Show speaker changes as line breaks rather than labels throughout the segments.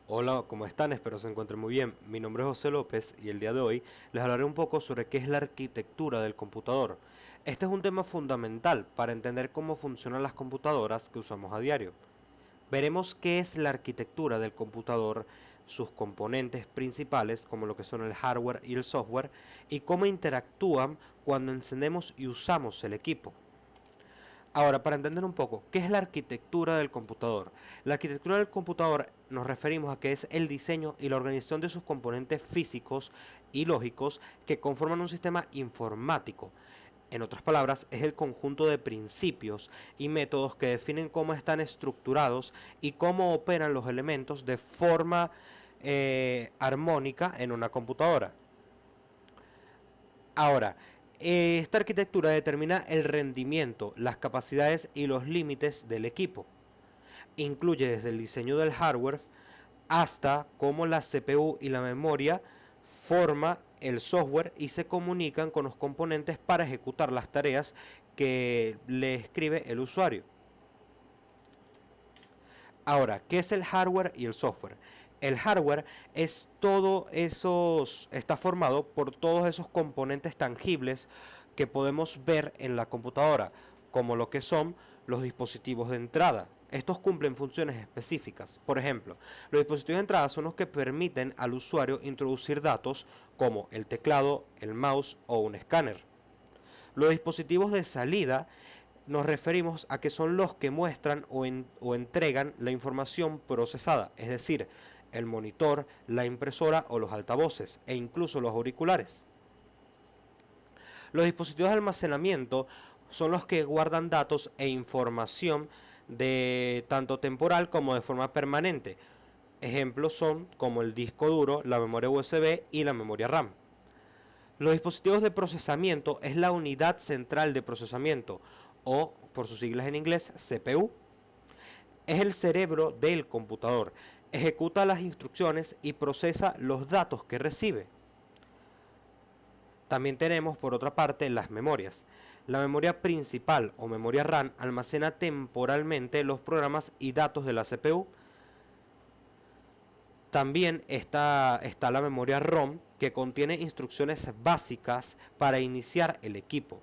Hola, ¿cómo están? Espero se encuentren muy bien. Mi nombre es José López y el día de hoy les hablaré un poco sobre qué es la arquitectura del computador. Este es un tema fundamental para entender cómo funcionan las computadoras que usamos a diario. Veremos qué es la arquitectura del computador, sus componentes principales como lo que son el hardware y el software y cómo interactúan cuando encendemos y usamos el equipo. Ahora, para entender un poco, ¿qué es la arquitectura del computador? La arquitectura del computador nos referimos a que es el diseño y la organización de sus componentes físicos y lógicos que conforman un sistema informático. En otras palabras, es el conjunto de principios y métodos que definen cómo están estructurados y cómo operan los elementos de forma armónica en una computadora. Ahora, esta arquitectura determina el rendimiento, las capacidades y los límites del equipo. Incluye desde el diseño del hardware hasta cómo la CPU y la memoria forma el software y se comunican con los componentes para ejecutar las tareas que le escribe el usuario. Ahora, ¿qué es el hardware y el software? El hardware es todo esos, está formado por todos esos componentes tangibles que podemos ver en la computadora, como lo que son los dispositivos de entrada. Estos cumplen funciones específicas. Por ejemplo, los dispositivos de entrada son los que permiten al usuario introducir datos como el teclado, el mouse o un escáner. Los dispositivos de salida nos referimos a que son los que muestran o entregan la información procesada, es decir, el monitor, la impresora o los altavoces e incluso los auriculares. Los dispositivos de almacenamiento son los que guardan datos e información de tanto temporal como de forma permanente. Ejemplos son como el disco duro, la memoria USB y la memoria RAM. Los dispositivos de procesamiento es la unidad central de procesamiento o, por sus siglas en inglés, CPU. Es el cerebro del computador. Ejecuta las instrucciones y procesa los datos que recibe. También tenemos, por otra parte, las memorias. La memoria principal o memoria RAM almacena temporalmente los programas y datos de la CPU. También está la memoria ROM, que contiene instrucciones básicas para iniciar el equipo.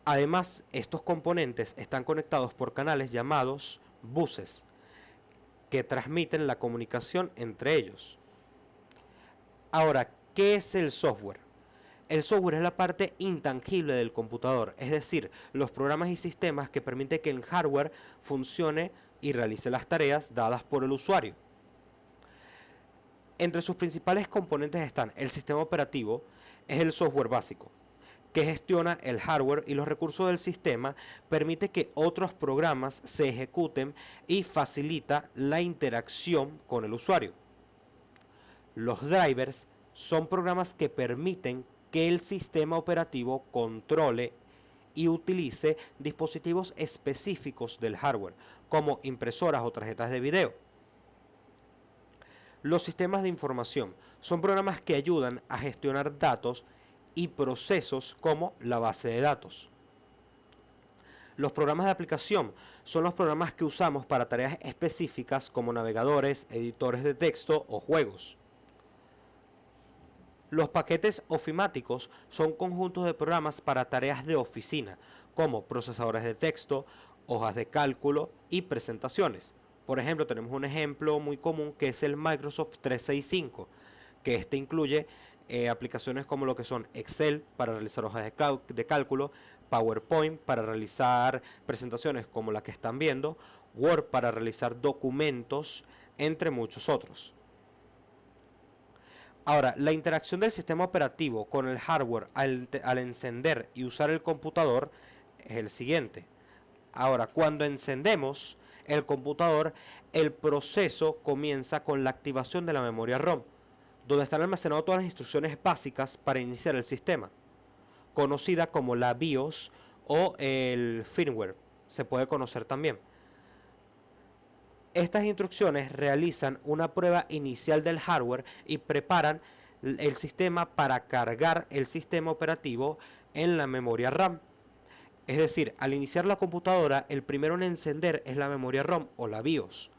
Además, estos componentes están conectados por canales llamados buses, que transmiten la comunicación entre ellos. Ahora, ¿qué es el software? El software es la parte intangible del computador, es decir, los programas y sistemas que permiten que el hardware funcione y realice las tareas dadas por el usuario. Entre sus principales componentes están el sistema operativo, es el software básico, que gestiona el hardware y los recursos del sistema, permite que otros programas se ejecuten y facilita la interacción con el usuario. Los drivers son programas que permiten que el sistema operativo controle y utilice dispositivos específicos del hardware, como impresoras o tarjetas de video. Los sistemas de información son programas que ayudan a gestionar datos y procesos como la base de datos. Los programas de aplicación son los programas que usamos para tareas específicas como navegadores, editores de texto o juegos. Los paquetes ofimáticos son conjuntos de programas para tareas de oficina, como procesadores de texto, hojas de cálculo y presentaciones. Por ejemplo, tenemos un ejemplo muy común que es el Microsoft 365, que este incluye aplicaciones como lo que son Excel para realizar hojas de cálculo, PowerPoint para realizar presentaciones como la que están viendo, Word para realizar documentos, entre muchos otros. Ahora, la interacción del sistema operativo con el hardware al encender y usar el computador es el siguiente. Ahora, cuando encendemos el computador, el proceso comienza con la activación de la memoria ROM, donde están almacenadas todas las instrucciones básicas para iniciar el sistema, conocida como la BIOS o el firmware, se puede conocer también. Estas instrucciones realizan una prueba inicial del hardware y preparan el sistema para cargar el sistema operativo en la memoria RAM. Es decir, al iniciar la computadora, el primero en encender es la memoria ROM o la BIOS.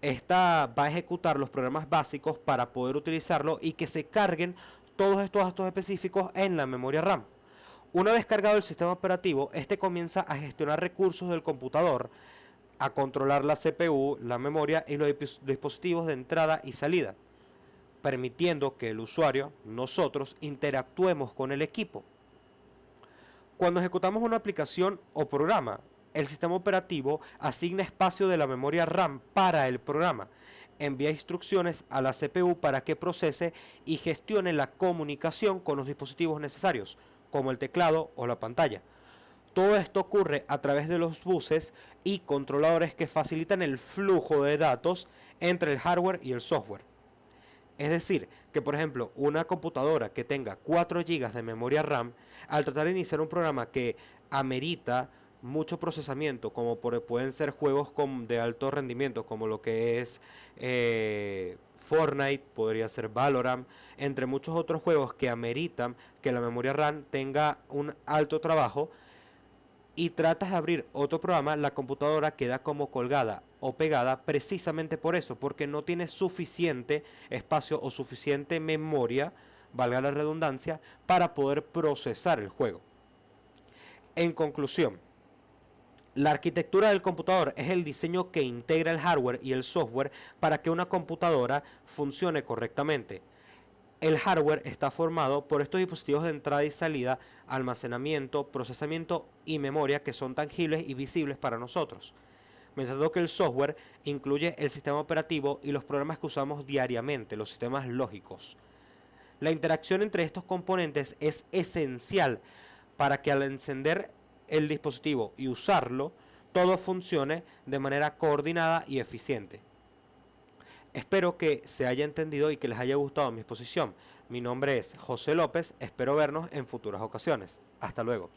Esta va a ejecutar los programas básicos para poder utilizarlo y que se carguen todos estos datos específicos en la memoria RAM. Una vez cargado el sistema operativo, este comienza a gestionar recursos del computador, a controlar la CPU, la memoria y los dispositivos de entrada y salida, permitiendo que el usuario, nosotros, interactuemos con el equipo. Cuando ejecutamos una aplicación o programa, el sistema operativo asigna espacio de la memoria RAM para el programa, envía instrucciones a la CPU para que procese y gestione la comunicación con los dispositivos necesarios, como el teclado o la pantalla. Todo esto ocurre a través de los buses y controladores que facilitan el flujo de datos entre el hardware y el software. Es decir, que por ejemplo, una computadora que tenga 4 GB de memoria RAM, al tratar de iniciar un programa que amerita mucho procesamiento, como pueden ser juegos de alto rendimiento, como lo que es Fortnite, podría ser Valorant, entre muchos otros juegos que ameritan que la memoria RAM tenga un alto trabajo, y tratas de abrir otro programa, la computadora queda como colgada o pegada precisamente por eso, porque no tiene suficiente espacio o suficiente memoria, valga la redundancia, para poder procesar el juego. En conclusión, la arquitectura del computador es el diseño que integra el hardware y el software para que una computadora funcione correctamente. El hardware está formado por estos dispositivos de entrada y salida, almacenamiento, procesamiento y memoria que son tangibles y visibles para nosotros. Mientras que el software incluye el sistema operativo y los programas que usamos diariamente, los sistemas lógicos. La interacción entre estos componentes es esencial para que al encender el dispositivo y usarlo, todo funcione de manera coordinada y eficiente. Espero que se haya entendido y que les haya gustado mi exposición. Mi nombre es José López, espero vernos en futuras ocasiones. Hasta luego.